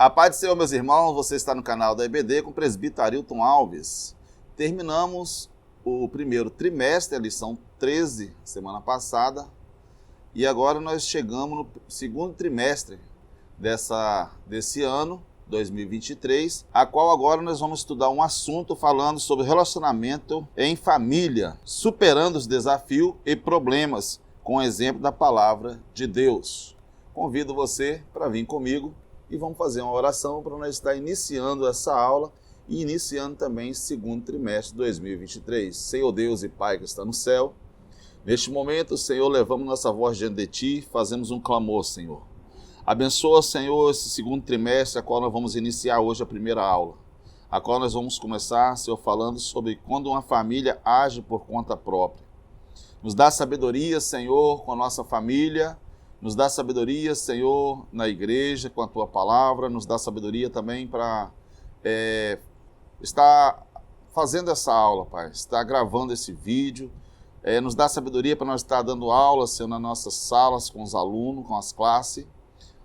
A paz do Senhor, meus irmãos, você está no canal da EBD com o presbítero Arilton Alves. Terminamos o primeiro trimestre, a lição 13, semana passada, e agora nós chegamos no segundo trimestre desse ano, 2023, a qual agora nós vamos estudar um assunto falando sobre relacionamento em família, superando os desafios e problemas, com o exemplo da palavra de Deus. Convido você para vir comigo e vamos fazer uma oração para nós estar iniciando essa aula e iniciando também o segundo trimestre de 2023. Senhor Deus e Pai que está no céu, neste momento, Senhor, levamos nossa voz diante de Ti, fazemos um clamor, Senhor. Abençoa, Senhor, esse segundo trimestre, a qual nós vamos iniciar hoje a primeira aula, a qual nós vamos começar, Senhor, falando sobre quando uma família age por conta própria. Nos dá sabedoria, Senhor, com a nossa família. Nos dá sabedoria, Senhor, na igreja, com a Tua palavra. Nos dá sabedoria também para estar fazendo essa aula, Pai. Estar gravando esse vídeo. Nos dá sabedoria para nós estar dando aula, Senhor, nas nossas salas, com os alunos, com as classes.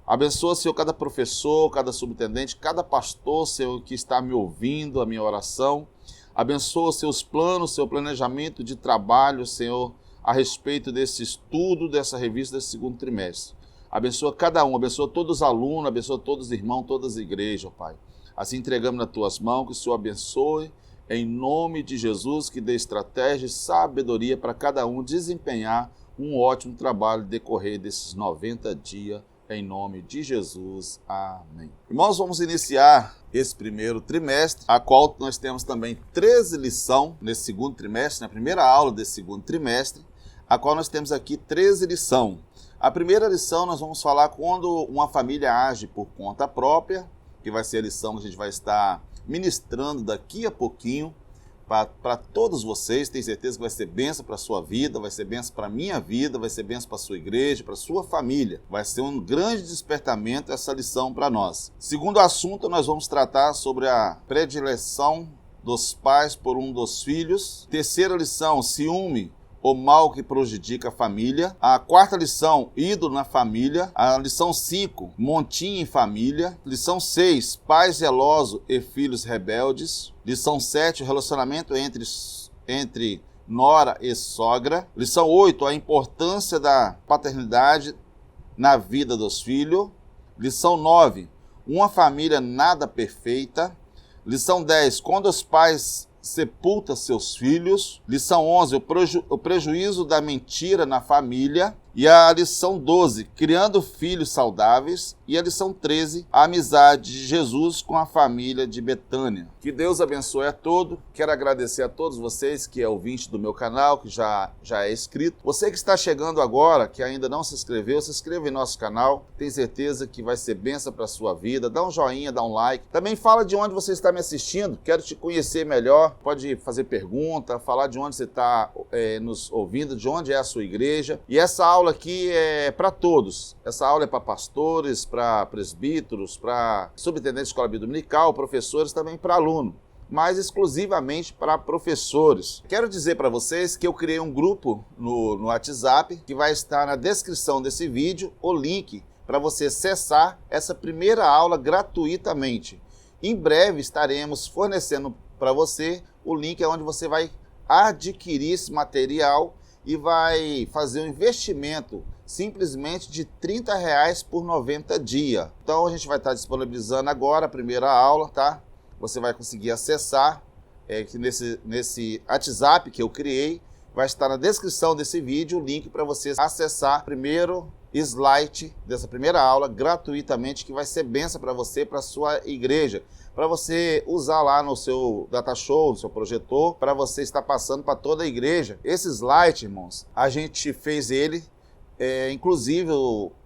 Abençoa, Senhor, cada professor, cada subtendente, cada pastor, Senhor, que está me ouvindo, a minha oração. Abençoa seus planos, seu planejamento de trabalho, Senhor, a respeito desse estudo, dessa revista, desse segundo trimestre. Abençoa cada um, abençoa todos os alunos, abençoa todos os irmãos, todas as igrejas, Pai. Assim entregamos nas Tuas mãos, que o Senhor abençoe, em nome de Jesus, que dê estratégia e sabedoria para cada um desempenhar um ótimo trabalho decorrer desses 90 dias, em nome de Jesus. Amém. Irmãos, vamos iniciar esse primeiro trimestre, a qual nós temos também 13 lições nesse segundo trimestre, na primeira aula desse segundo trimestre, a qual nós temos aqui 13 lições. A primeira lição nós vamos falar quando uma família age por conta própria, que vai ser a lição que a gente vai estar ministrando daqui a pouquinho para todos vocês. Tenho certeza que vai ser bênção para a sua vida, vai ser bênção para a minha vida, vai ser bênção para a sua igreja, para a sua família. Vai ser um grande despertamento essa lição para nós. Segundo assunto, nós vamos tratar sobre a predileção dos pais por um dos filhos. Terceira lição, ciúme, o mal que prejudica a família. A quarta lição, ídolo na família. A lição 5, montinho em família. Lição 6, pais zelosos e filhos rebeldes. Lição 7, relacionamento entre nora e sogra. Lição 8, a importância da paternidade na vida dos filhos. Lição 9, uma família nada perfeita. Lição 10, quando os pais sepulta seus filhos. Lição 11, o prejuízo da mentira na família. E a lição 12, criando filhos saudáveis. E a lição 13, a amizade de Jesus com a família de Betânia. Que Deus abençoe a todos. Quero agradecer a todos vocês que é ouvinte do meu canal, que já é inscrito. Você que está chegando agora, que ainda não se inscreveu, se inscreva em nosso canal. Tenho certeza que vai ser bênção para a sua vida. Dá um joinha, dá um like. Também fala de onde você está me assistindo. Quero te conhecer melhor. Pode fazer pergunta, falar de onde você está nos ouvindo, de onde é a sua igreja. E essa aula aqui é para todos. Essa aula é para pastores, para presbíteros, para subintendentes de escola bíblica dominical, professores, também para alunos, mas exclusivamente para professores. Quero dizer para vocês que eu criei um grupo no WhatsApp que vai estar na descrição desse vídeo, o link para você acessar essa primeira aula gratuitamente. Em breve estaremos fornecendo para você o link onde você vai adquirir esse material e vai fazer um investimento simplesmente de R$30 por 90 dias. Então a gente vai estar disponibilizando agora a primeira aula, tá? Você vai conseguir acessar nesse WhatsApp que eu criei. Vai estar na descrição desse vídeo o link para você acessar o primeiro slide dessa primeira aula gratuitamente, que vai ser bênção para você, para a sua igreja, para você usar lá no seu data show, no seu projetor, para você estar passando para toda a igreja. Esse slide, irmãos, a gente fez ele, inclusive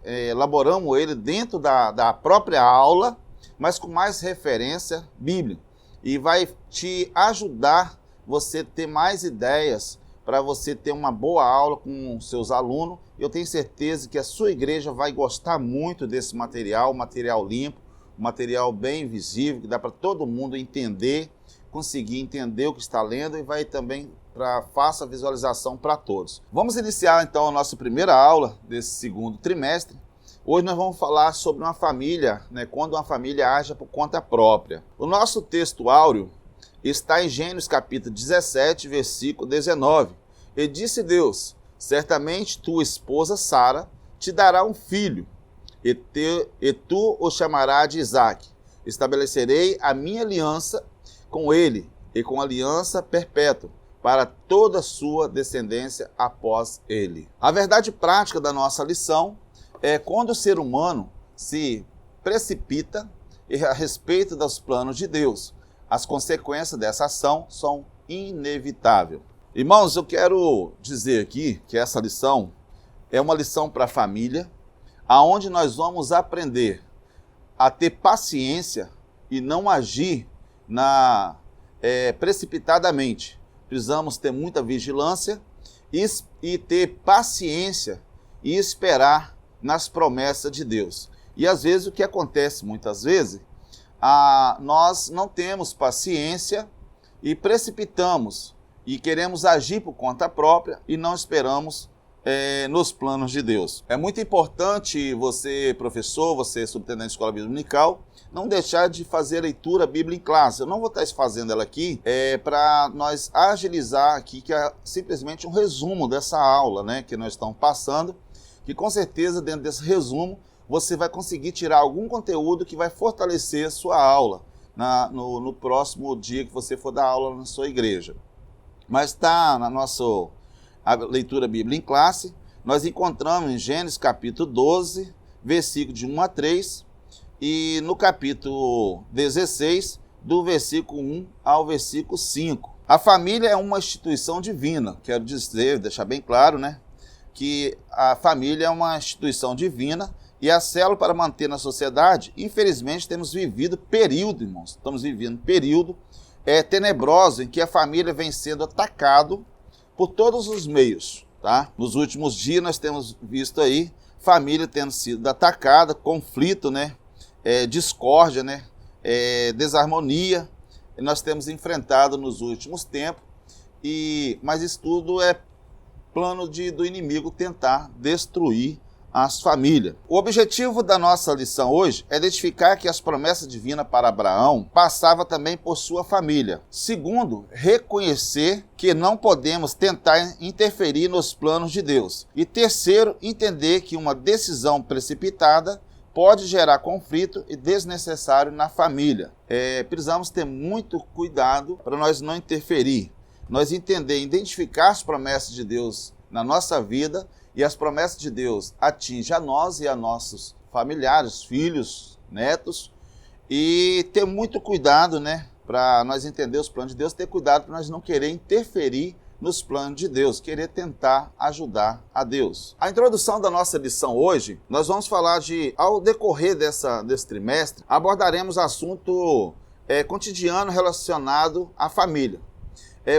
elaboramos ele dentro da própria aula, mas com mais referência bíblica, e vai te ajudar você ter mais ideias para você ter uma boa aula com seus alunos. Eu tenho certeza que a sua igreja vai gostar muito desse material, material limpo, material bem visível, que dá para todo mundo entender, conseguir entender o que está lendo, e vai também para fácil visualização para todos. Vamos iniciar então a nossa primeira aula desse segundo trimestre, Hoje nós vamos falar sobre uma família, né, quando uma família age por conta própria. O nosso texto áureo está em Gênesis capítulo 17, versículo 19. E disse Deus: certamente tua esposa Sara te dará um filho, e tu o chamarás de Isaque. Estabelecerei a minha aliança com ele, e com aliança perpétua, para toda a sua descendência após ele. A verdade prática da nossa lição é quando o ser humano se precipita a respeito dos planos de Deus, as consequências dessa ação são inevitáveis. Irmãos, eu quero dizer aqui que essa lição é uma lição para a família, aonde nós vamos aprender a ter paciência e não agir precipitadamente. Precisamos ter muita vigilância e ter paciência e esperar nas promessas de Deus. E às vezes o que acontece muitas vezes, nós não temos paciência e precipitamos e queremos agir por conta própria e não esperamos nos planos de Deus. É muito importante você, professor, você, subtenente de escola bíblica dominical, não deixar de fazer a leitura bíblica em classe. Eu não vou estar fazendo ela aqui para nós agilizar aqui, que é simplesmente um resumo dessa aula, né, que nós estamos passando, que com certeza dentro desse resumo você vai conseguir tirar algum conteúdo que vai fortalecer a sua aula no próximo dia que você for dar aula na sua igreja. Mas está na nossa leitura bíblica em classe, nós encontramos em Gênesis capítulo 12, versículo de 1 a 3, e no capítulo 16, do versículo 1 ao versículo 5. A família é uma instituição divina, quero dizer, deixar bem claro, né, que a família é uma instituição divina e a célula para manter na sociedade. Infelizmente temos vivido período, irmãos, estamos vivendo período tenebroso em que a família vem sendo atacado por todos os meios, tá? Nos últimos dias nós temos visto aí família tendo sido atacada, conflito, né? Discórdia, né? Desarmonia, nós temos enfrentado nos últimos tempos, mas isso tudo é plano do inimigo tentar destruir as famílias. O objetivo da nossa lição hoje é identificar que as promessas divinas para Abraão passavam também por sua família. Segundo, reconhecer que não podemos tentar interferir nos planos de Deus. E terceiro, entender que uma decisão precipitada pode gerar conflito e desnecessário na família. Precisamos ter muito cuidado para nós não interferir. Nós entender, identificar as promessas de Deus na nossa vida, e as promessas de Deus atingem a nós e a nossos familiares, filhos, netos, e ter muito cuidado, né, para nós entender os planos de Deus, ter cuidado para nós não querer interferir nos planos de Deus, querer tentar ajudar a Deus. A introdução da nossa lição hoje, nós vamos falar ao decorrer desse trimestre, abordaremos assunto cotidiano relacionado à família.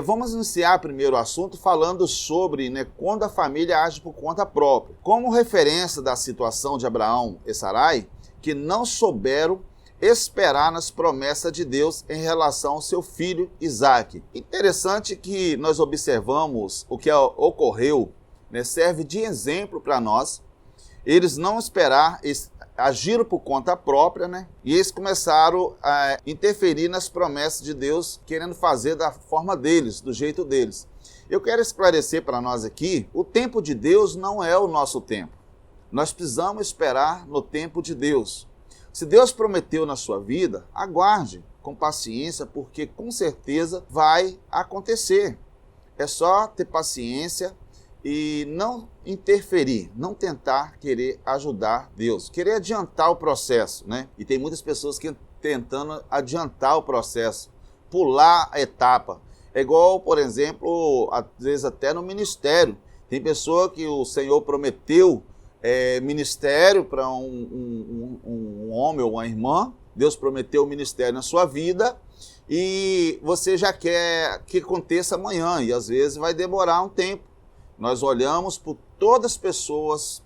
Vamos iniciar primeiro o assunto falando sobre, né, quando a família age por conta própria. Como referência da situação de Abraão e Sarai, que não souberam esperar nas promessas de Deus em relação ao seu filho Isaque. Interessante que nós observamos o que ocorreu, né, serve de exemplo para nós. Eles não esperaram, agiram por conta própria, né? E eles começaram a interferir nas promessas de Deus, querendo fazer da forma deles, do jeito deles. Eu quero esclarecer para nós aqui, o tempo de Deus não é o nosso tempo. Nós precisamos esperar no tempo de Deus. Se Deus prometeu na sua vida, aguarde com paciência, porque com certeza vai acontecer. É só ter paciência e não interferir, não tentar querer ajudar Deus, querer adiantar o processo, né? E tem muitas pessoas que tentando adiantar o processo, pular a etapa. É igual, por exemplo, às vezes até no ministério. Tem pessoa que o Senhor prometeu ministério para um homem ou uma irmã, Deus prometeu o ministério na sua vida e você já quer que aconteça amanhã e às vezes vai demorar um tempo. Nós olhamos por todas as pessoas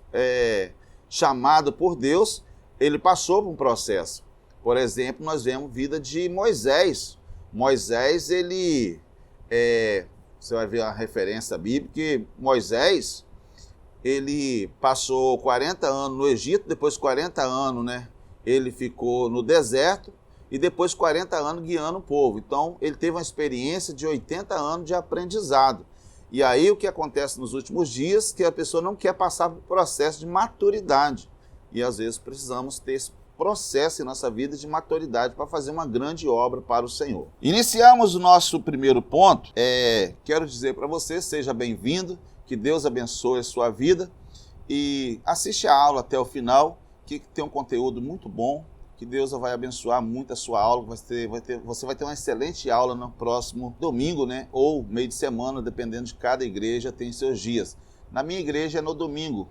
chamadas por Deus, ele passou por um processo. Por exemplo, nós vemos a vida de Moisés. Moisés, você vai ver a referência bíblica, que Moisés, ele passou 40 anos no Egito, depois 40 anos, né, ele ficou no deserto e depois 40 anos guiando o povo. Então, ele teve uma experiência de 80 anos de aprendizado. E aí, o que acontece nos últimos dias, que a pessoa não quer passar por processo de maturidade. E, às vezes, precisamos ter esse processo em nossa vida de maturidade para fazer uma grande obra para o Senhor. Iniciamos o nosso primeiro ponto. Quero dizer para você, seja bem-vindo, que Deus abençoe a sua vida e assiste a aula até o final, que tem um conteúdo muito bom, que Deus vai abençoar muito a sua aula. Você vai ter uma excelente aula no próximo domingo, né? Ou meio de semana, dependendo de cada igreja, tem seus dias. Na minha igreja é no domingo,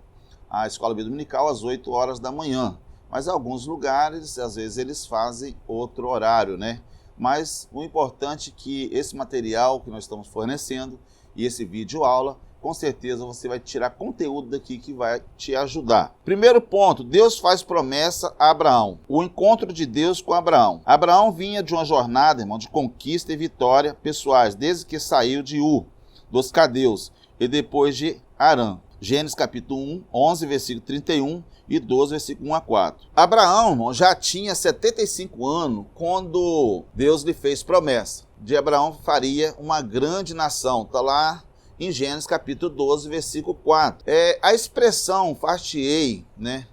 a escola bíblica dominical às 8 horas da manhã. Mas em alguns lugares, às vezes, eles fazem outro horário, né? Mas o importante é que esse material que nós estamos fornecendo e esse vídeo aula, com certeza você vai tirar conteúdo daqui que vai te ajudar. Primeiro ponto, Deus faz promessa a Abraão. O encontro de Deus com Abraão. Abraão vinha de uma jornada, irmão, de conquista e vitória pessoais, desde que saiu de Ur, dos Cadeus, e depois de Harã. Gênesis capítulo 1, 11, versículo 31 e 12, versículo 1 a 4. Abraão, irmão, já tinha 75 anos quando Deus lhe fez promessa. De Abraão faria uma grande nação. Está lá em Gênesis capítulo 12, versículo 4. A expressão far-te-ei, né?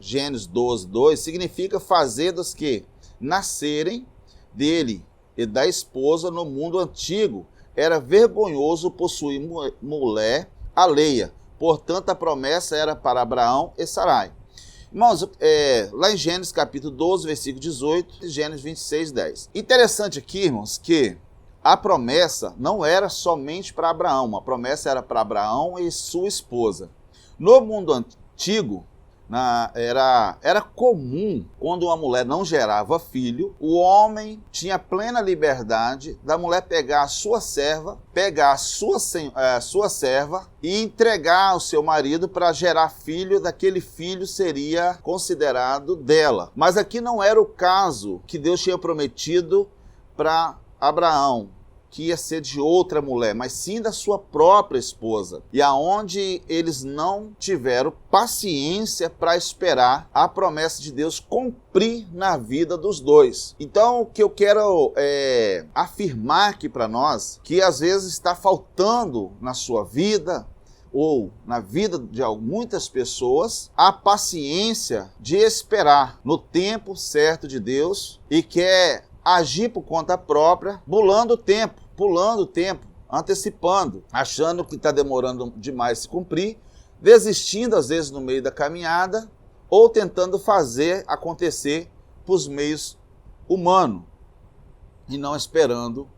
Gênesis 12, 2, significa fazer dos que nascerem dele e da esposa no mundo antigo. Era vergonhoso possuir mulher alheia. Portanto, a promessa era para Abraão e Sarai. Irmãos, lá em Gênesis capítulo 12, versículo 18, e Gênesis 26, 10. Interessante aqui, irmãos, que a promessa não era somente para Abraão, a promessa era para Abraão e sua esposa. No mundo antigo, era comum, quando uma mulher não gerava filho, o homem tinha plena liberdade da mulher pegar a sua serva, pegar a sua serva e entregar ao seu marido para gerar filho, daquele filho seria considerado dela. Mas aqui não era o caso que Deus tinha prometido para Abraão, que ia ser de outra mulher, mas sim da sua própria esposa. E aonde eles não tiveram paciência para esperar a promessa de Deus cumprir na vida dos dois. Então, o que eu quero afirmar aqui para nós, que às vezes está faltando na sua vida, ou na vida de muitas pessoas, a paciência de esperar no tempo certo de Deus e quer agir por conta própria, pulando o tempo, antecipando, achando que está demorando demais se cumprir, desistindo às vezes no meio da caminhada ou tentando fazer acontecer por meios humanos e não esperando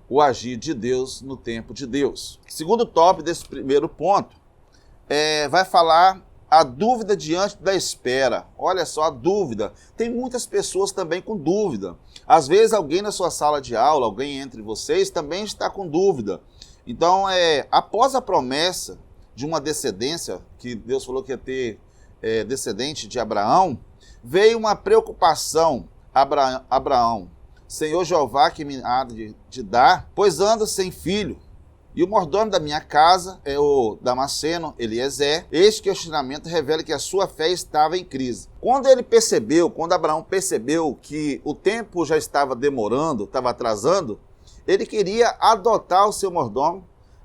o agir de Deus no tempo de Deus. Segundo tópico desse primeiro ponto, vai falar a dúvida diante da espera. Olha só, a dúvida. Tem muitas pessoas também com dúvida. Às vezes alguém na sua sala de aula, alguém entre vocês, também está com dúvida. Então, após a promessa de uma descendência, que Deus falou que ia ter descendente de Abraão, veio uma preocupação. Abraão, Senhor Jeová que me há de dar, pois ando sem filho. E o mordomo da minha casa é o Damasceno, Eliezer. Este questionamento revela que a sua fé estava em crise. Quando Abraão percebeu que o tempo já estava demorando, estava atrasando, ele queria adotar o seu mordomo,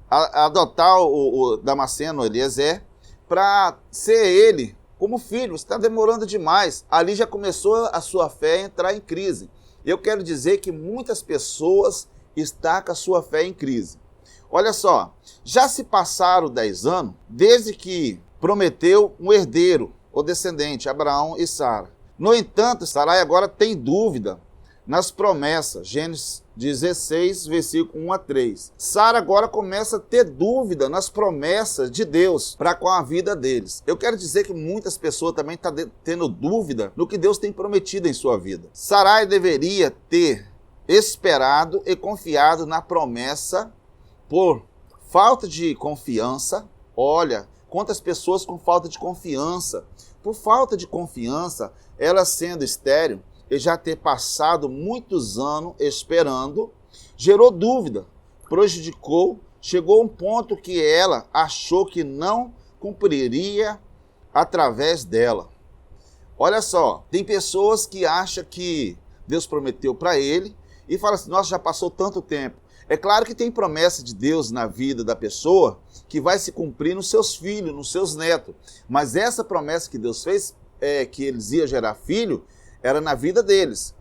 adotar o Damasceno, Eliezer, para ser ele como filho. Está demorando demais. Ali já começou a sua fé a entrar em crise. Eu quero dizer que muitas pessoas estão com a sua fé em crise. Olha só, já se passaram 10 anos desde que prometeu um herdeiro, o descendente, Abraão e Sara. No entanto, Sarai agora tem dúvida nas promessas, Gênesis 16, versículo 1 a 3. Sara agora começa a ter dúvida nas promessas de Deus para com a vida deles. Eu quero dizer que muitas pessoas também estão tendo dúvida no que Deus tem prometido em sua vida. Sarai deveria ter esperado e confiado na promessa. Por falta de confiança, olha, quantas pessoas com falta de confiança. Por falta de confiança, ela sendo estéril e já ter passado muitos anos esperando, gerou dúvida, prejudicou, chegou a um ponto que ela achou que não cumpriria através dela. Olha só, tem pessoas que acham que Deus prometeu para ele e fala assim, nossa, já passou tanto tempo. É claro que tem promessa de Deus na vida da pessoa que vai se cumprir nos seus filhos, nos seus netos. Mas essa promessa que Deus fez, que eles iam gerar filho, era na vida deles.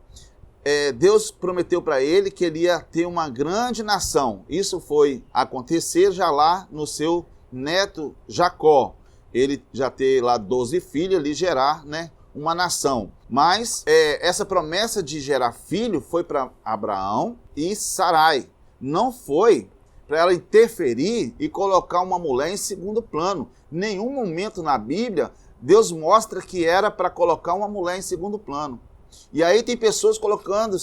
Deus prometeu para ele que ele ia ter uma grande nação. Isso foi acontecer já lá no seu neto Jacó. Ele já ter lá 12 filhos, ali gerar, né, uma nação. Mas essa promessa de gerar filho foi para Abraão e Sarai. Não foi para ela interferir e colocar uma mulher em segundo plano. Nenhum momento na Bíblia Deus mostra que era para colocar uma mulher em segundo plano. E aí tem pessoas colocando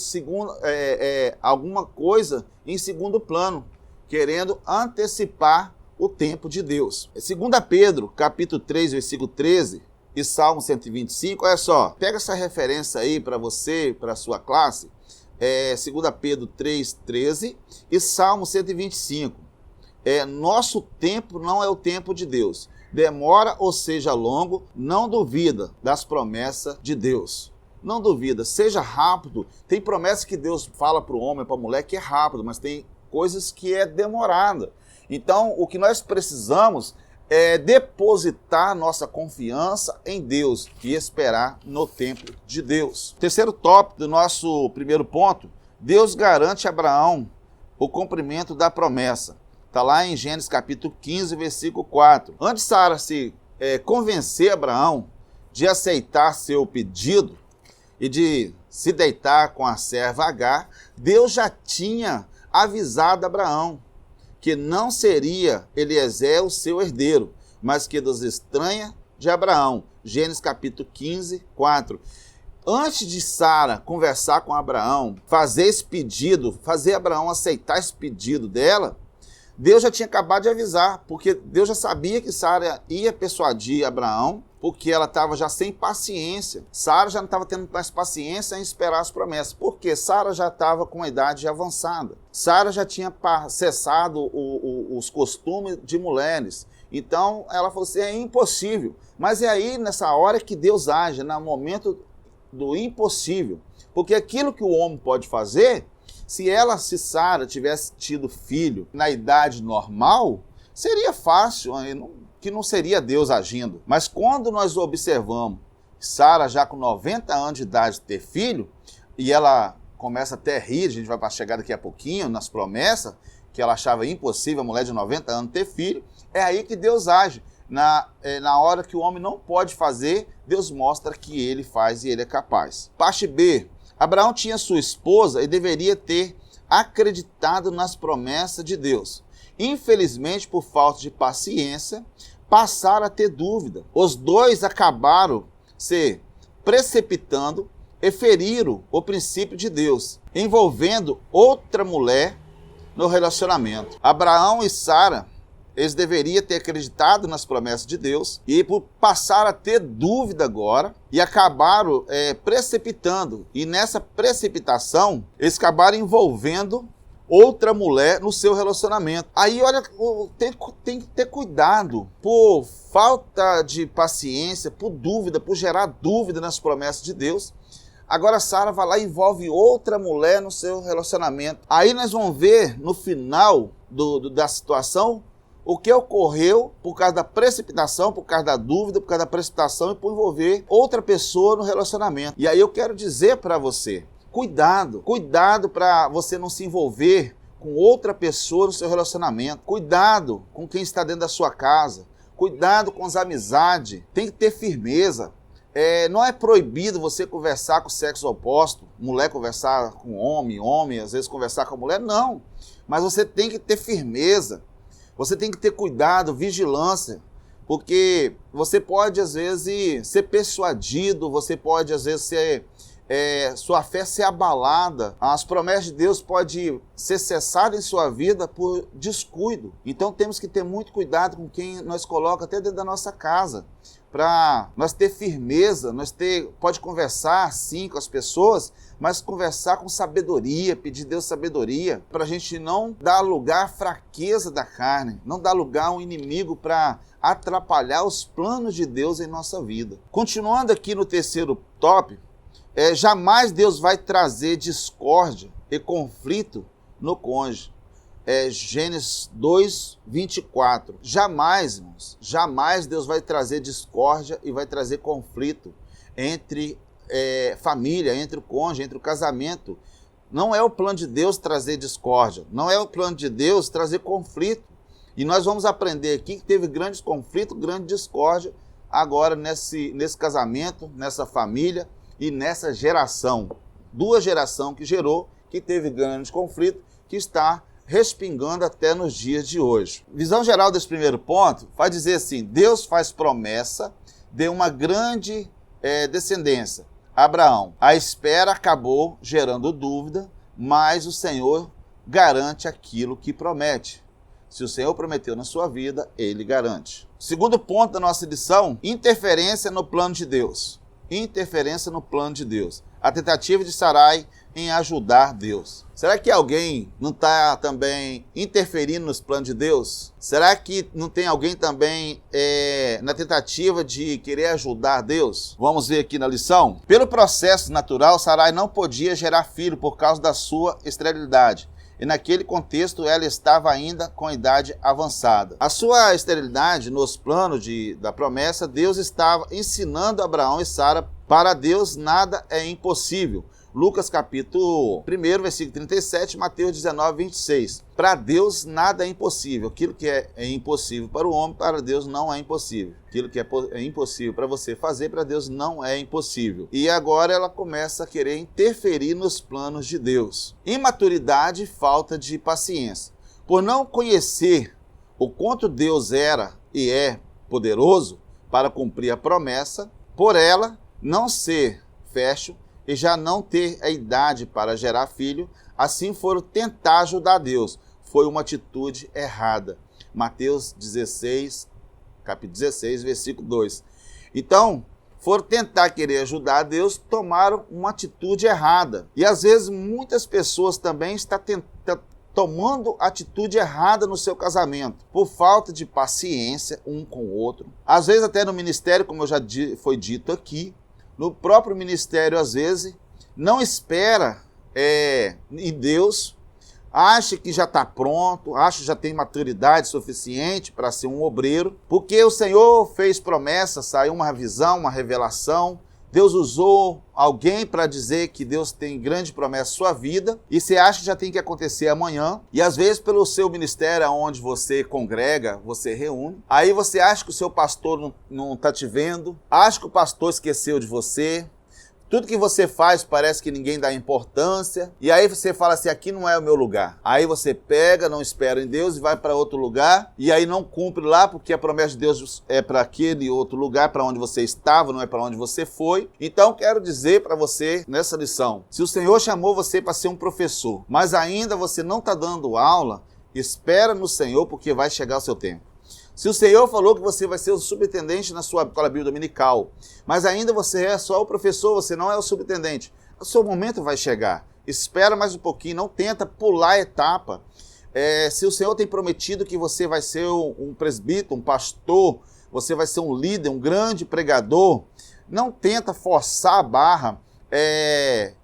alguma coisa em segundo plano, querendo antecipar o tempo de Deus. 2 Pedro, capítulo 3, versículo 13, e Salmo 125, olha só, pega essa referência aí para você, para a sua classe, 2 Pedro 3, 13 e Salmo 125. Nosso tempo não é o tempo de Deus. Demora ou seja longo, não duvida das promessas de Deus. Não duvida, seja rápido. Tem promessa que Deus fala para o homem, para a mulher, que é rápido, mas tem coisas que é demorada. Então, o que nós precisamos é depositar nossa confiança em Deus e esperar no tempo de Deus. Terceiro tópico do nosso primeiro ponto, Deus garante a Abraão o cumprimento da promessa. Está lá em Gênesis capítulo 15, versículo 4. Antes de Sara se convencer Abraão de aceitar seu pedido e de se deitar com a serva Agar, Deus já tinha avisado Abraão que não seria Eliezer o seu herdeiro, mas que dos estranhas de Abraão. Gênesis capítulo 15, 4. Antes de Sara conversar com Abraão, fazer esse pedido, fazer Abraão aceitar esse pedido dela, Deus já tinha acabado de avisar, porque Deus já sabia que Sara ia persuadir Abraão, porque ela estava já sem paciência. Sara já não estava tendo mais paciência em esperar as promessas, porque Sara já estava com uma idade avançada. Sara já tinha cessado os costumes de mulheres. Então ela falou assim, é impossível. Mas é aí nessa hora que Deus age, no momento do impossível. Porque aquilo que o homem pode fazer, se Sara tivesse tido filho na idade normal, seria fácil, que não seria Deus agindo. Mas quando nós observamos Sara já com 90 anos de idade ter filho, e ela começa até a rir, a gente vai chegar daqui a pouquinho nas promessas, que ela achava impossível a mulher de 90 anos ter filho, é aí que Deus age. Na hora que o homem não pode fazer, Deus mostra que ele faz e ele é capaz. Parte B. Abraão tinha sua esposa e deveria ter acreditado nas promessas de Deus. Infelizmente, por falta de paciência, passaram a ter dúvida. Os dois acabaram se precipitando e feriram o princípio de Deus, envolvendo outra mulher no relacionamento. Abraão e Sara, eles deveriam ter acreditado nas promessas de Deus e por passar a ter dúvida agora e acabaram precipitando. E nessa precipitação, eles acabaram envolvendo outra mulher no seu relacionamento. Aí, olha, tem que ter cuidado. Por falta de paciência, por dúvida, por gerar dúvida nas promessas de Deus, agora Sara vai lá e envolve outra mulher no seu relacionamento. Aí nós vamos ver no final da situação o que ocorreu por causa da precipitação, por causa da dúvida, por causa da precipitação e por envolver outra pessoa no relacionamento. E aí eu quero dizer para você, cuidado para você não se envolver com outra pessoa no seu relacionamento. Cuidado com quem está dentro da sua casa. Cuidado com as amizades. Tem que ter firmeza. Não é proibido você conversar com o sexo oposto, mulher conversar com homem às vezes conversar com a mulher, não. Mas você tem que ter firmeza. Você tem que ter cuidado, vigilância, porque você pode, às vezes, ser persuadido, você pode, às vezes, ser sua fé ser abalada, as promessas de Deus podem ser cessadas em sua vida por descuido. Então temos que ter muito cuidado com quem nós colocamos até dentro da nossa casa, para nós ter firmeza, pode conversar sim com as pessoas, mas conversar com sabedoria, pedir a Deus sabedoria, para a gente não dar lugar à fraqueza da carne, não dar lugar ao inimigo para atrapalhar os planos de Deus em nossa vida. Continuando aqui no terceiro tópico, jamais Deus vai trazer discórdia e conflito no cônjuge. Gênesis 2, 24. Jamais, irmãos, jamais Deus vai trazer discórdia e vai trazer conflito entre família, entre o cônjuge, entre o casamento. Não é o plano de Deus trazer discórdia, não é o plano de Deus trazer conflito. E nós vamos aprender aqui que teve grandes conflitos, grande discórdia agora nesse casamento, nessa família e nessa geração. Duas gerações que teve grande conflito, que está respingando até nos dias de hoje. Visão geral desse primeiro ponto vai dizer assim: Deus faz promessa de uma grande descendência, Abraão. A espera acabou gerando dúvida, mas o Senhor garante aquilo que promete. Se o Senhor prometeu na sua vida, Ele garante. Segundo ponto da nossa lição: interferência no plano de Deus. Interferência no plano de Deus. A tentativa de Sarai em ajudar Deus. Será que alguém não está também interferindo nos planos de Deus? Será que não tem alguém também na tentativa de querer ajudar Deus? Vamos ver aqui na lição. Pelo processo natural, Sarai não podia gerar filho por causa da sua esterilidade. E naquele contexto ela estava ainda com a idade avançada. A sua esterilidade, nos planos da promessa, Deus estava ensinando Abraão e Sara: para Deus nada é impossível. Lucas capítulo 1, versículo 37, Mateus 19, 26. Para Deus nada é impossível. Aquilo que é impossível para o homem, para Deus não é impossível. Aquilo que é impossível para você fazer, para Deus não é impossível. E agora ela começa a querer interferir nos planos de Deus. Imaturidade e falta de paciência. Por não conhecer o quanto Deus era e é poderoso para cumprir a promessa, por ela não ser fértil e já não ter a idade para gerar filho, assim foram tentar ajudar Deus. Foi uma atitude errada. Mateus 16, capítulo 16, versículo 2. Então, foram tentar querer ajudar a Deus, tomaram uma atitude errada. E às vezes muitas pessoas também estão tomando atitude errada no seu casamento, por falta de paciência um com o outro. Às vezes até no ministério, como já foi dito aqui, no próprio ministério, às vezes, não espera em Deus, acha que já está pronto, acha que já tem maturidade suficiente para ser um obreiro, porque o Senhor fez promessa, saiu uma visão, uma revelação, Deus usou alguém para dizer que Deus tem grande promessa na sua vida, e você acha que já tem que acontecer amanhã, e às vezes pelo seu ministério, onde você congrega, você reúne, aí você acha que o seu pastor não está te vendo, acha que o pastor esqueceu de você, tudo que você faz parece que ninguém dá importância, e aí você fala assim: aqui não é o meu lugar. Aí você pega, não espera em Deus e vai para outro lugar, e aí não cumpre lá, porque a promessa de Deus é para aquele outro lugar, para onde você estava, não é para onde você foi. Então quero dizer para você nessa lição: se o Senhor chamou você para ser um professor, mas ainda você não está dando aula, espera no Senhor, porque vai chegar o seu tempo. Se o Senhor falou que você vai ser o superintendente na sua escola bíblica dominical, mas ainda você é só o professor, você não é o superintendente, o seu momento vai chegar. Espera mais um pouquinho, não tenta pular a etapa. Se o Senhor tem prometido que você vai ser um presbítero, um pastor, você vai ser um líder, um grande pregador, não tenta forçar a barra,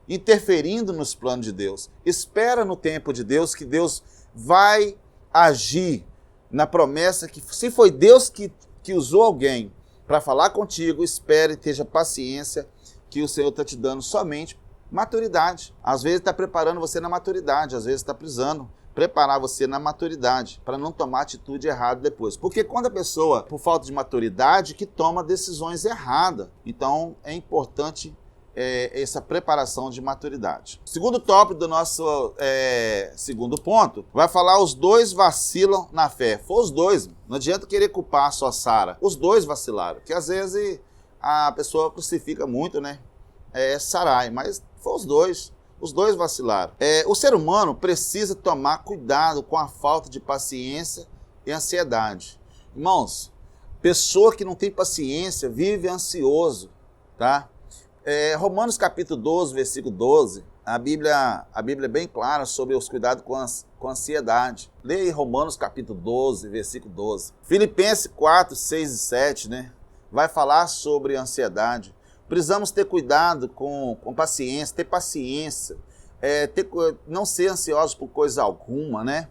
interferindo nos planos de Deus. Espera no tempo de Deus, que Deus vai agir na promessa, que se foi Deus que usou alguém para falar contigo, espere, tenha paciência, que o Senhor está te dando somente maturidade. Às vezes está preparando você na maturidade, às vezes está precisando preparar você na maturidade, para não tomar atitude errada depois. Porque quando a pessoa, por falta de maturidade, que toma decisões erradas. Então é importante essa preparação de maturidade. Segundo tópico do nosso segundo ponto, vai falar: os dois vacilam na fé. Foi os dois, não adianta querer culpar só Sara. Os dois vacilaram, que às vezes a pessoa crucifica muito, né? Sarai, mas foi os dois vacilaram. O ser humano precisa tomar cuidado com a falta de paciência e ansiedade. Irmãos, pessoa que não tem paciência vive ansioso, tá? Romanos capítulo 12, versículo 12, a Bíblia é bem clara sobre os cuidados com ansiedade. Leia aí Romanos capítulo 12, versículo 12. Filipenses 4, 6 e 7, né? Vai falar sobre ansiedade. Precisamos ter cuidado com paciência, ter paciência, não ser ansiosos por coisa alguma, né?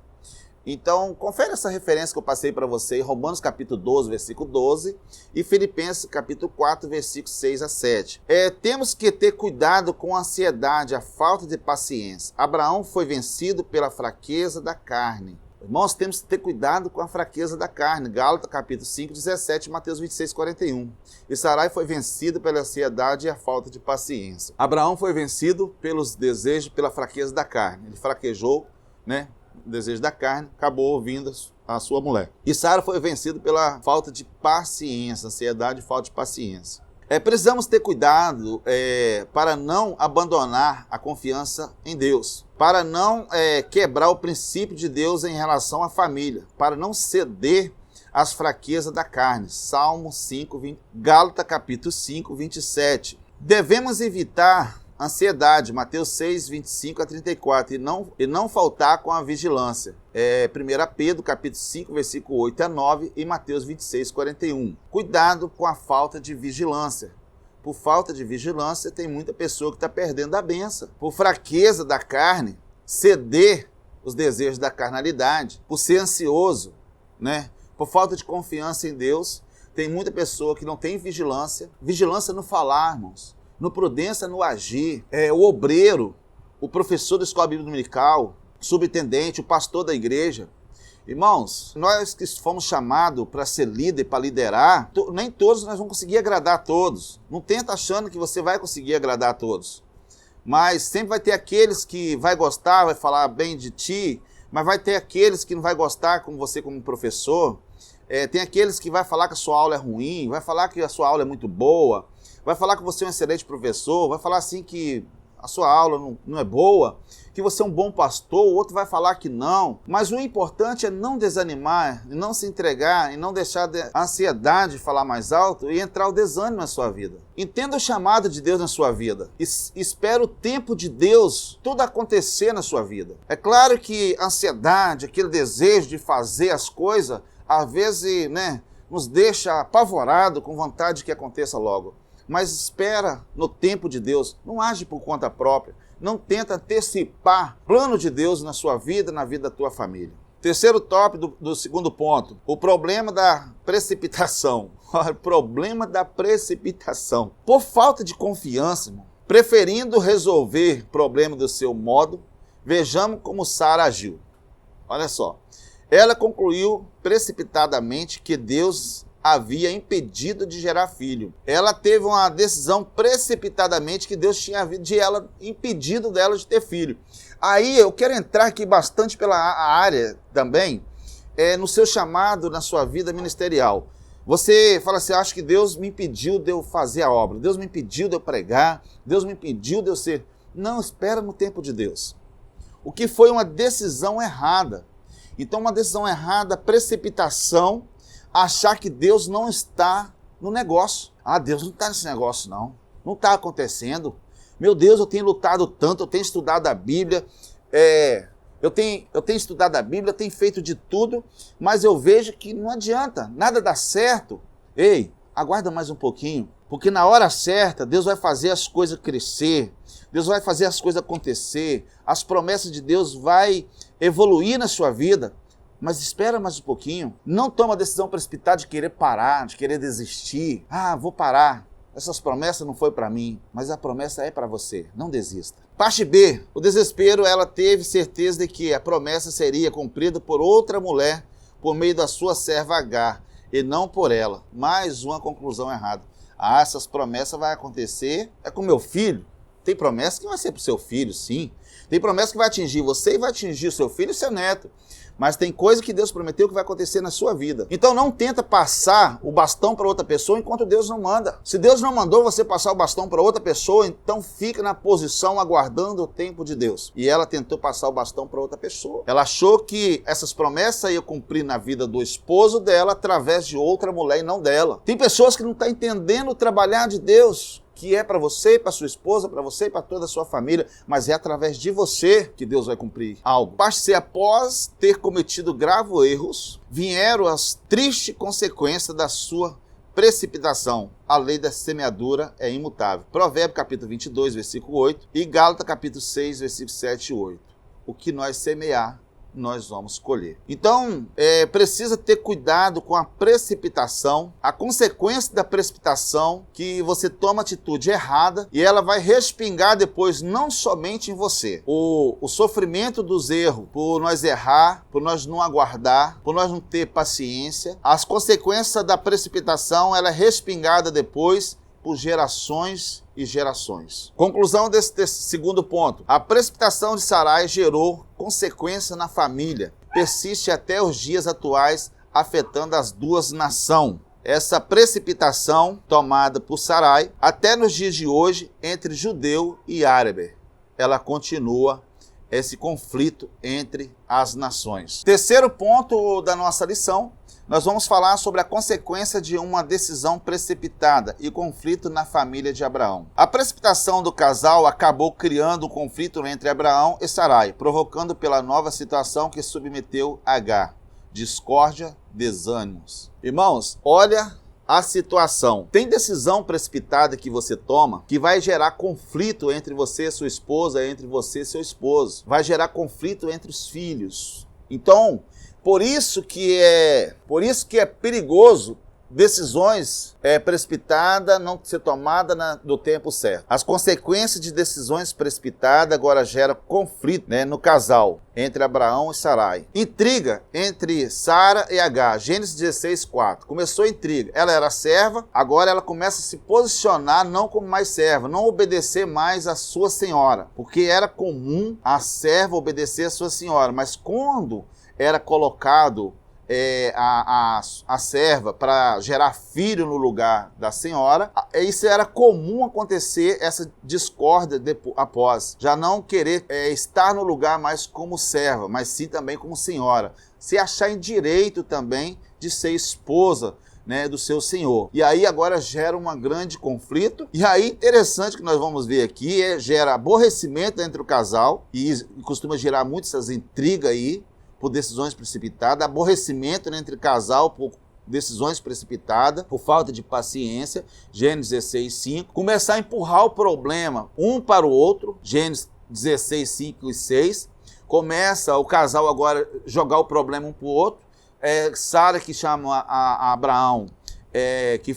Então, confere essa referência que eu passei para você, Romanos capítulo 12, versículo 12, e Filipenses capítulo 4, versículo 6 a 7. Temos que ter cuidado com a ansiedade, a falta de paciência. Abraão foi vencido pela fraqueza da carne. Irmãos, temos que ter cuidado com a fraqueza da carne. Gálatas capítulo 5, 17, Mateus 26, 41. E Sarai foi vencido pela ansiedade e a falta de paciência. Abraão foi vencido pelos desejos, pela fraqueza da carne. Ele fraquejou, né? O desejo da carne, acabou ouvindo a sua mulher. E Sara foi vencido pela falta de paciência, ansiedade e falta de paciência. Precisamos ter cuidado para não abandonar a confiança em Deus, para não quebrar o princípio de Deus em relação à família, para não ceder às fraquezas da carne. Salmo 5, 20, Gálatas capítulo 5, 27. Devemos evitar ansiedade, Mateus 6, 25 a 34, e não faltar com a vigilância. 1 Pedro, capítulo 5, versículo 8 a 9, e Mateus 26, 41. Cuidado com a falta de vigilância. Por falta de vigilância, tem muita pessoa que está perdendo a benção. Por fraqueza da carne, ceder os desejos da carnalidade, por ser ansioso, né? Por falta de confiança em Deus, tem muita pessoa que não tem vigilância. Vigilância no falar, irmãos. No prudência, no agir. O obreiro, o professor da escola bíblica dominical, o subintendente, o pastor da igreja. Irmãos, nós que fomos chamados para ser líder, para liderar, nem todos nós vamos conseguir agradar a todos. Não tenta achando que você vai conseguir agradar a todos. Mas sempre vai ter aqueles que vai gostar, vai falar bem de ti, mas vai ter aqueles que não vai gostar como você como professor. Tem aqueles que vai falar que a sua aula é ruim, vai falar que a sua aula é muito boa, vai falar que você é um excelente professor, vai falar assim que a sua aula não é boa, que você é um bom pastor, o outro vai falar que não. Mas o importante é não desanimar, não se entregar e não deixar a ansiedade falar mais alto e entrar o desânimo na sua vida. Entenda o chamado de Deus na sua vida. Espera o tempo de Deus tudo acontecer na sua vida. É claro que a ansiedade, aquele desejo de fazer as coisas, às vezes, né, nos deixa apavorado com vontade que aconteça logo. Mas espera no tempo de Deus, não age por conta própria, não tenta antecipar o plano de Deus na sua vida, na vida da tua família. Terceiro tópico do segundo ponto, o problema da precipitação. O problema da precipitação. Por falta de confiança, irmão, preferindo resolver o problema do seu modo, vejamos como Sara agiu. Olha só, ela concluiu precipitadamente que Deus havia impedido de gerar filho. Ela teve uma decisão precipitadamente que Deus tinha impedido dela de ter filho. Aí eu quero entrar aqui bastante pela área também, no seu chamado, na sua vida ministerial. Você fala assim, acho que Deus me impediu de eu fazer a obra, Deus me impediu de eu pregar, Deus me impediu de eu ser... Não, espera no tempo de Deus. O que foi uma decisão errada. Então uma decisão errada, precipitação, achar que Deus não está no negócio. Deus não está nesse negócio não. Não está acontecendo. Meu Deus, eu tenho lutado tanto, eu tenho estudado a Bíblia, eu tenho estudado a Bíblia, eu tenho feito de tudo, mas eu vejo que não adianta, nada dá certo. Ei, aguarda mais um pouquinho, porque na hora certa Deus vai fazer as coisas crescer, Deus vai fazer as coisas acontecer, as promessas de Deus vai evoluir na sua vida. Mas espera mais um pouquinho. Não toma a decisão precipitada de querer parar, de querer desistir. Vou parar. Essas promessas não foi para mim, mas a promessa é para você. Não desista. Parte B. O desespero, ela teve certeza de que a promessa seria cumprida por outra mulher por meio da sua serva Agar e não por ela. Mais uma conclusão errada. Essas promessas vão acontecer. É com meu filho. Tem promessa que vai ser para o seu filho, sim. Tem promessa que vai atingir você e vai atingir o seu filho e seu neto. Mas tem coisa que Deus prometeu que vai acontecer na sua vida. Então não tenta passar o bastão para outra pessoa enquanto Deus não manda. Se Deus não mandou você passar o bastão para outra pessoa, então fica na posição aguardando o tempo de Deus. E ela tentou passar o bastão para outra pessoa. Ela achou que essas promessas iam cumprir na vida do esposo dela através de outra mulher e não dela. Tem pessoas que não estão entendendo o trabalhar de Deus, que é para você, para sua esposa, para você e para toda a sua família, mas é através de você que Deus vai cumprir algo. Basta ser após ter cometido graves erros, vieram as tristes consequências da sua precipitação. A lei da semeadura é imutável. Provérbios capítulo 22, versículo 8 e Gálatas capítulo 6, versículo 7 e 8. O que nós semear, nós vamos colher. Então, precisa ter cuidado com a precipitação, a consequência da precipitação, que você toma atitude errada e ela vai respingar depois não somente em você. O sofrimento dos erros, por nós errar, por nós não aguardar, por nós não ter paciência, as consequências da precipitação, ela é respingada depois por gerações e gerações. Conclusão desse segundo ponto. A precipitação de Sarai gerou consequência na família. Persiste até os dias atuais, afetando as duas nações. Essa precipitação tomada por Sarai, até nos dias de hoje, entre judeu e árabe. Ela continua esse conflito entre as nações. Terceiro ponto da nossa lição, nós vamos falar sobre a consequência de uma decisão precipitada e conflito na família de Abraão. A precipitação do casal acabou criando um conflito entre Abraão e Sarai, provocando pela nova situação que submeteu Agar. Discórdia, desânimos. Irmãos, olha a situação. Tem decisão precipitada que você toma que vai gerar conflito entre você e sua esposa, entre você e seu esposo. Vai gerar conflito entre os filhos. Então, por isso que é perigoso decisões precipitadas não ser tomadas no tempo certo. As consequências de decisões precipitadas agora geram conflito, no casal entre Abraão e Sarai. Intriga entre Sara e Agar. Gênesis 16, 4. Começou a intriga. Ela era serva, agora ela começa a se posicionar não como mais serva, não obedecer mais à sua senhora, porque era comum a serva obedecer à sua senhora, mas quando era colocado a serva para gerar filho no lugar da senhora, isso era comum acontecer, essa discórdia após, já não querer estar no lugar mais como serva, mas sim também como senhora, se achar em direito também de ser esposa, do seu senhor. E aí agora gera um grande conflito, e aí interessante que nós vamos ver aqui, gera aborrecimento entre o casal, e costuma gerar muito essas intrigas aí, por decisões precipitadas, aborrecimento entre casal por decisões precipitadas, por falta de paciência, Gênesis 16, 5. Começar a empurrar o problema um para o outro, Gênesis 16, 5 e 6. Começa o casal agora jogar o problema um para o outro. Sara que chama a Abraão, que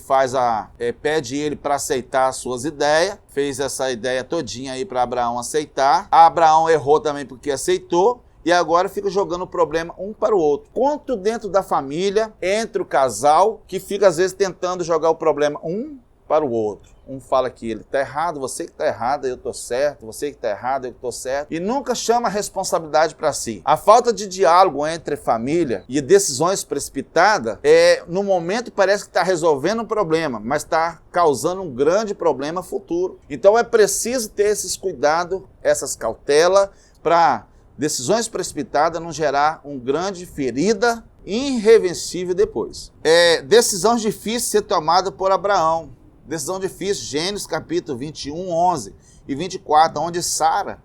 pede ele para aceitar as suas ideias, fez essa ideia todinha aí para Abraão aceitar. Abraão errou também porque aceitou. E agora fica jogando o problema um para o outro. Quanto dentro da família, entre o casal, que fica às vezes tentando jogar o problema um para o outro. Um fala que ele está errado, você que está errado, eu estou certo, você que está errado, eu estou certo. E nunca chama a responsabilidade para si. A falta de diálogo entre família e decisões precipitadas, no momento parece que está resolvendo um problema, mas está causando um grande problema futuro. Então é preciso ter esses cuidados, essas cautelas, para decisões precipitadas não gerar uma grande ferida irreversível depois. Decisões difíceis ser tomada por Abraão. Decisão difícil, Gênesis capítulo 21, 11 e 24, onde Sara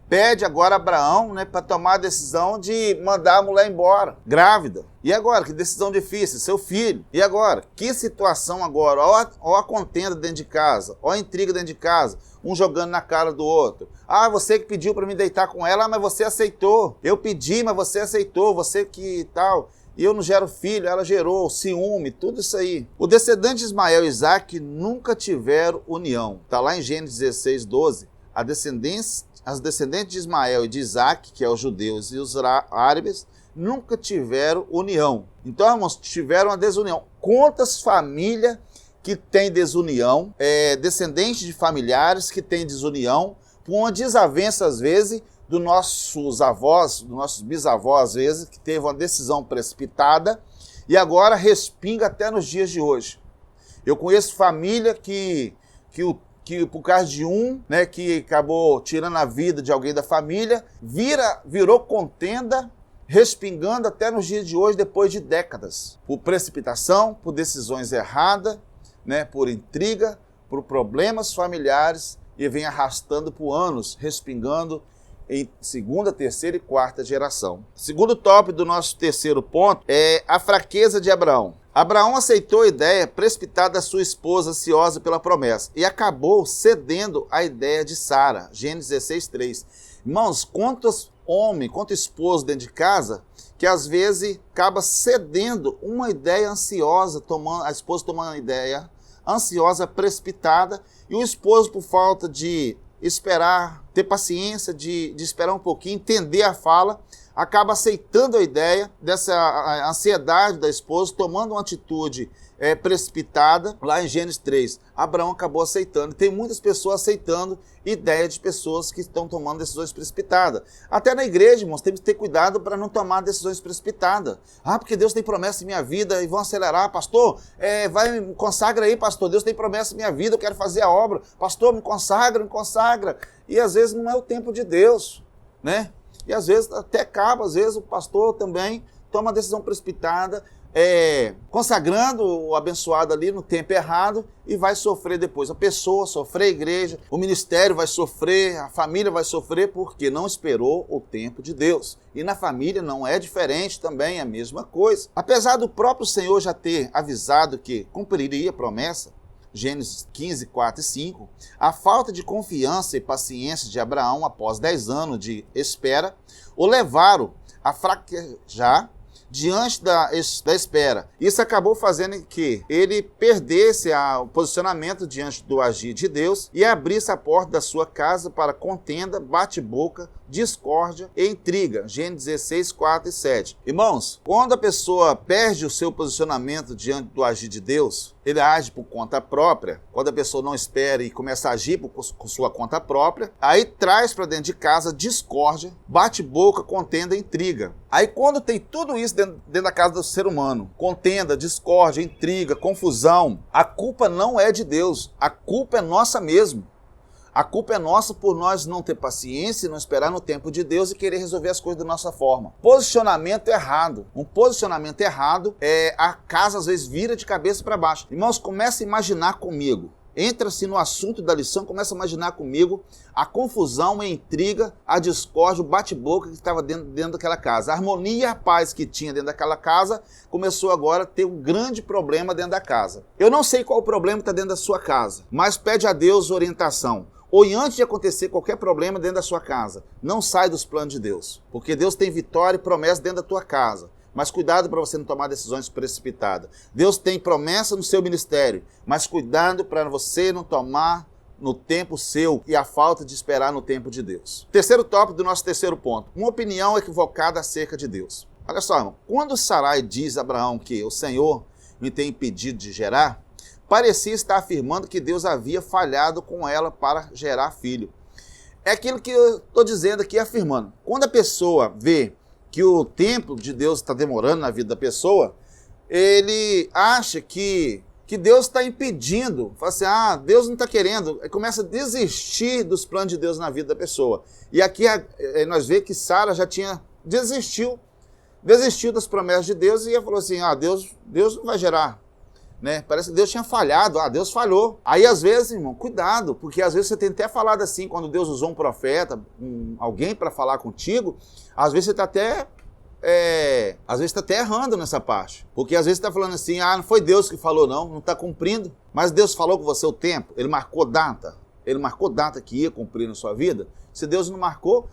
pede agora a Abraão para tomar a decisão de mandar a mulher embora, grávida. E agora? Que decisão difícil, seu filho. E agora? Que situação agora? Ó a contenda dentro de casa, ó a intriga dentro de casa, um jogando na cara do outro. Ah, você que pediu para me deitar com ela, mas você aceitou. Eu pedi, mas você aceitou, você que tal. E eu não gero filho, ela gerou, ciúme, tudo isso aí. O descendente de Ismael e Isaac nunca tiveram união. Está lá em Gênesis 16, 12. As descendentes de Ismael e de Isaac, que é os judeus e os árabes, nunca tiveram união. Então, irmãos, tiveram uma desunião. Quantas famílias que tem desunião, descendente de familiares que tem desunião, por uma desavença, às vezes, dos nossos avós, dos nossos bisavós, às vezes, que teve uma decisão precipitada e agora respinga até nos dias de hoje. Eu conheço família que por causa de né, que acabou tirando a vida de alguém da família, virou contenda, respingando até nos dias de hoje, depois de décadas. Por precipitação, por decisões erradas, né, por intriga, por problemas familiares, e vem arrastando por anos, respingando em segunda, terceira e quarta geração. Segundo tópico do nosso terceiro ponto é a fraqueza de Abraão. Abraão aceitou a ideia precipitada da sua esposa, ansiosa pela promessa, e acabou cedendo à ideia de Sara. Gênesis 16:3. Irmãos, quantos esposos dentro de casa que às vezes acaba cedendo uma ideia ansiosa, a esposa tomando uma ideia ansiosa, precipitada, e o esposo, por falta de esperar, ter paciência, de esperar um pouquinho, entender a fala, acaba aceitando a ideia dessa ansiedade da esposa, tomando uma atitude precipitada. Lá em Gênesis 3, Abraão acabou aceitando. Tem muitas pessoas aceitando ideia de pessoas que estão tomando decisões precipitadas. Até na igreja, irmãos, temos que ter cuidado para não tomar decisões precipitadas. Porque Deus tem promessa em minha vida e vão acelerar. Pastor, me consagra aí, pastor. Deus tem promessa em minha vida, eu quero fazer a obra. Pastor, me consagra, me consagra. E às vezes não é o tempo de Deus, né? E às vezes até acaba, às vezes o pastor também toma uma decisão precipitada, consagrando o abençoado ali no tempo errado e vai sofrer depois. A pessoa sofrer, a igreja, o ministério vai sofrer, a família vai sofrer porque não esperou o tempo de Deus. E na família não é diferente também, é a mesma coisa. Apesar do próprio Senhor já ter avisado que cumpriria a promessa, Gênesis 15, 4 e 5, a falta de confiança e paciência de Abraão após 10 anos de espera o levaram a fraquejar diante da espera. Isso acabou fazendo que ele perdesse o posicionamento diante do agir de Deus e abrisse a porta da sua casa para contenda, bate-boca, discórdia e intriga. Gênesis 16, 4 e 7. Irmãos, quando a pessoa perde o seu posicionamento diante do agir de Deus, ele age por conta própria. Quando a pessoa não espera e começa a agir por sua conta própria, aí traz para dentro de casa discórdia, bate-boca, contenda e intriga. Aí quando tem tudo isso dentro da casa do ser humano, contenda, discórdia, intriga, confusão, a culpa não é de Deus, a culpa é nossa mesmo. A culpa é nossa por nós não ter paciência, não esperar no tempo de Deus e querer resolver as coisas da nossa forma. Posicionamento errado. Um posicionamento errado a casa às vezes vira de cabeça para baixo. Irmãos, comece a imaginar comigo. Entra-se no assunto da lição, começa a imaginar comigo a confusão, a intriga, a discórdia, o bate-boca que estava dentro daquela casa. A harmonia e a paz que tinha dentro daquela casa começou agora a ter um grande problema dentro da casa. Eu não sei qual o problema que está dentro da sua casa, mas pede a Deus orientação. Ou antes de acontecer qualquer problema dentro da sua casa, não sai dos planos de Deus. Porque Deus tem vitória e promessa dentro da tua casa. Mas cuidado para você não tomar decisões precipitadas. Deus tem promessa no seu ministério, mas cuidado para você não tomar no tempo seu e a falta de esperar no tempo de Deus. Terceiro tópico do nosso terceiro ponto. Uma opinião equivocada acerca de Deus. Olha só, irmão. Quando Sarai diz a Abraão que o Senhor me tem impedido de gerar, parecia estar afirmando que Deus havia falhado com ela para gerar filho. É aquilo que eu estou dizendo aqui, afirmando. Quando a pessoa vê que o tempo de Deus está demorando na vida da pessoa, ele acha que Deus está impedindo. Fala assim, Deus não está querendo. Aí começa a desistir dos planos de Deus na vida da pessoa. E aqui nós vemos que Sara já tinha desistiu das promessas de Deus e falou assim, Deus não vai gerar. Né? Parece que Deus tinha falhado, Deus falhou. Aí às vezes, irmão, cuidado, porque às vezes você tem até falado assim, quando Deus usou um profeta, alguém para falar contigo, às vezes você está até errando nessa parte. Porque às vezes você está falando assim, não foi Deus que falou não está cumprindo. Mas Deus falou com você o tempo, Ele marcou data que ia cumprir na sua vida. Se Deus não marcou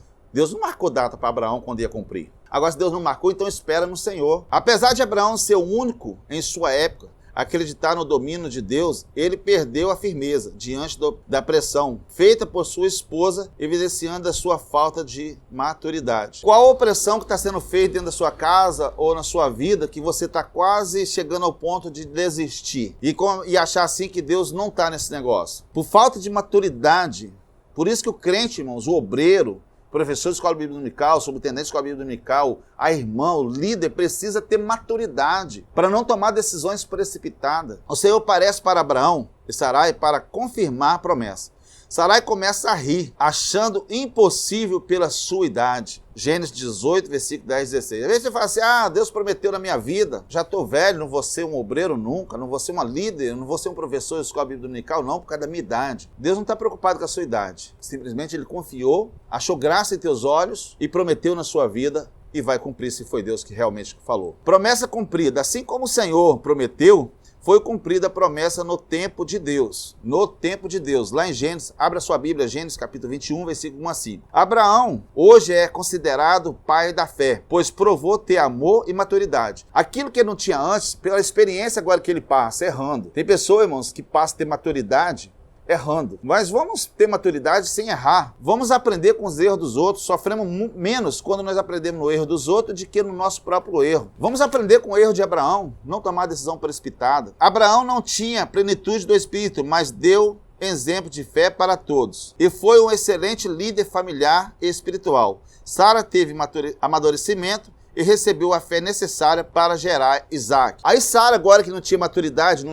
data para Abraão quando ia cumprir. Agora se Deus não marcou, então espera no Senhor. Apesar de Abraão ser o único em sua época acreditar no domínio de Deus, ele perdeu a firmeza diante da pressão feita por sua esposa, evidenciando a sua falta de maturidade. Qual a opressão que está sendo feita dentro da sua casa ou na sua vida que você está quase chegando ao ponto de desistir e achar assim que Deus não está nesse negócio? Por falta de maturidade. Por isso que o crente, irmãos, o obreiro, professor de escola bíblica dominical, subtenente de escola bíblica dominical, a irmã, o líder, precisa ter maturidade para não tomar decisões precipitadas. O Senhor aparece para Abraão e Sarai para confirmar a promessa. Sarai começa a rir, achando impossível pela sua idade. Gênesis 18, versículo 10 e 16. Às vezes você fala assim, Deus prometeu na minha vida, já estou velho, não vou ser um obreiro nunca, não vou ser uma líder, não vou ser um professor de escola bíblica dominical, não, por causa da minha idade. Deus não está preocupado com a sua idade. Simplesmente Ele confiou, achou graça em teus olhos e prometeu na sua vida e vai cumprir se foi Deus que realmente falou. Promessa cumprida, assim como o Senhor prometeu, foi cumprida a promessa no tempo de Deus. No tempo de Deus. Lá em Gênesis, abra sua Bíblia, Gênesis capítulo 21, versículo 1 a 5. Abraão hoje é considerado pai da fé, pois provou ter amor e maturidade. Aquilo que ele não tinha antes, pela experiência agora que ele passa, errando. Tem pessoas, irmãos, que passam a ter maturidade errando. Mas vamos ter maturidade sem errar. Vamos aprender com os erros dos outros. Sofremos menos quando nós aprendemos no erro dos outros do que no nosso próprio erro. Vamos aprender com o erro de Abraão, não tomar decisão precipitada. Abraão não tinha plenitude do Espírito, mas deu exemplo de fé para todos. E foi um excelente líder familiar e espiritual. Sara teve amadurecimento e recebeu a fé necessária para gerar Isaac. Aí Sara, agora que não tinha maturidade,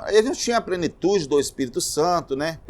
ele não tinha a plenitude do Espírito Santo, né?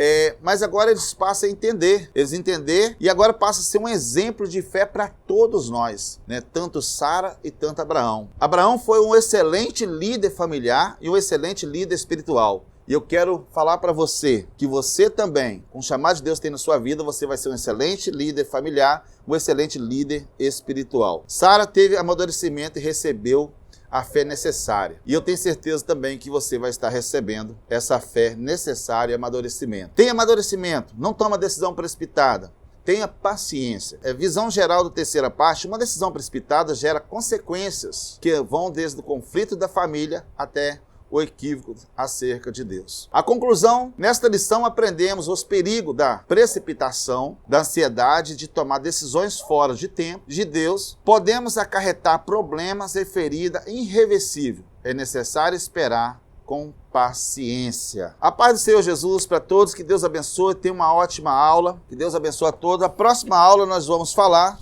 Mas agora eles passam a entender. Eles entenderam e agora passa a ser um exemplo de fé para todos nós, né? Tanto Sara e tanto Abraão. Abraão foi um excelente líder familiar e um excelente líder espiritual. E eu quero falar para você que você também, com o chamado de Deus que tem na sua vida, você vai ser um excelente líder familiar, um excelente líder espiritual. Sara teve amadurecimento e recebeu a fé necessária. E eu tenho certeza também que você vai estar recebendo essa fé necessária e amadurecimento. Tenha amadurecimento, não toma decisão precipitada. Tenha paciência. Visão geral da terceira parte, uma decisão precipitada gera consequências que vão desde o conflito da família até o equívoco acerca de Deus. A conclusão, nesta lição aprendemos os perigos da precipitação, da ansiedade de tomar decisões fora de tempo, de Deus. Podemos acarretar problemas e ferida irreversível. É necessário esperar com paciência. A paz do Senhor Jesus para todos, que Deus abençoe, tenha uma ótima aula, que Deus abençoe a todos. A próxima aula nós vamos falar,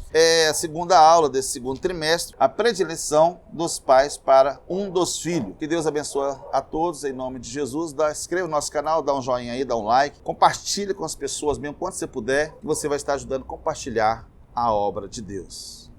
a segunda aula desse segundo trimestre, a predileção dos pais para um dos filhos. Que Deus abençoe a todos, em nome de Jesus. Inscreva no nosso canal, dá um joinha aí, dá um like, compartilhe com as pessoas, mesmo quando você puder, que você vai estar ajudando a compartilhar a obra de Deus.